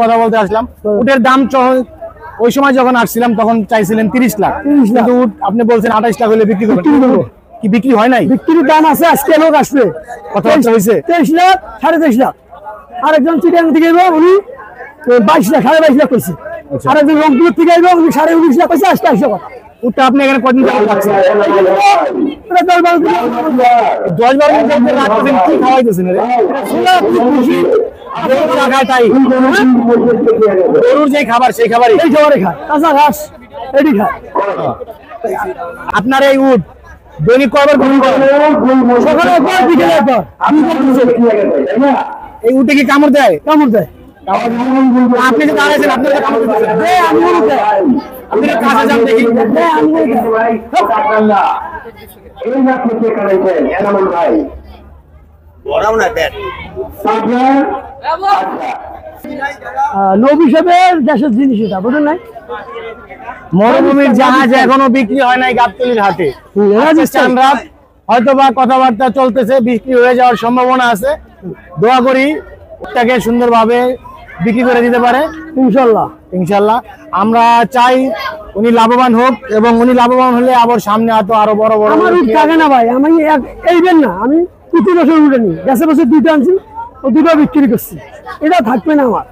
কথা বলতে আসলাম। উটের দাম ওই সময় যখন আসছিলাম তখন চাইছিলেন 30 লাখ, কিন্তু আপনি বলছেন 28 লাখ হলে বিক্রি করবেন। কি বিক্রি হয় নাই? বিক্রির দাম আছে, আজকে লোক আসবে, কথাবার্তা হয়েছে 23 লাখ 23.5 লাখ। আরেকজন চিটাং থেকে উনি 22 লাখ 22.5 লাখ কইছে। আরেকজন রংপুর থেকে আইবো, উনি 19.5 লাখ কইছে। আজকে আসবে কথা। উটটা আপনি এখানে কদিন ধরে পাচ্ছেন? 10-12 দিন। 10-12 দিন ধরে রাখতেছেন, কি খাওয়াইতেছেন রে? তাই গরুর যে খাবার সেই খাবারই এই খাবারে খায়, কাঁচা ঘাস এটি খায়। আপনার এই উট দৈনিক কয়বার গ্রহণ করেন? সকালে একবার, বিকেলে একবার। এই উটে কি কামড় দেয়? কামড় দেয়। আপনি যে দাঁড়াইছেন আপনার কামড় দিতেছে? আমি বলি দেয়। আপনি কাছে যান দেখি। আমি বলি দেয়। লোভ হিসেবে দেশের জিনিস এটা, বুঝলেন নাই? মরুভূমির জাহাজ এখনো বিক্রি হয় নাই গাবতলীর হাটে। চানরাত হয়তো বা কথাবার্তা চলতেছে, বিক্রি হয়ে যাওয়ার সম্ভাবনা আছে। দোয়া করি ওটাকে সুন্দরভাবে বিক্রি করে দিতে পারে ইনশাল্লাহ। ইনশাল্লাহ আমরা চাই উনি লাভবান হোক, এবং উনি লাভবান হলে আবার সামনে হয়তো আরো বড় বড়। আমার উঠ থাকে না ভাই, আমি এইবেন না, আমি প্রতি বছর উঠে নিই। গেছে বছর 2টা আনছি, ও 2টা বিক্রি করছি, এটা থাকবে না আমার।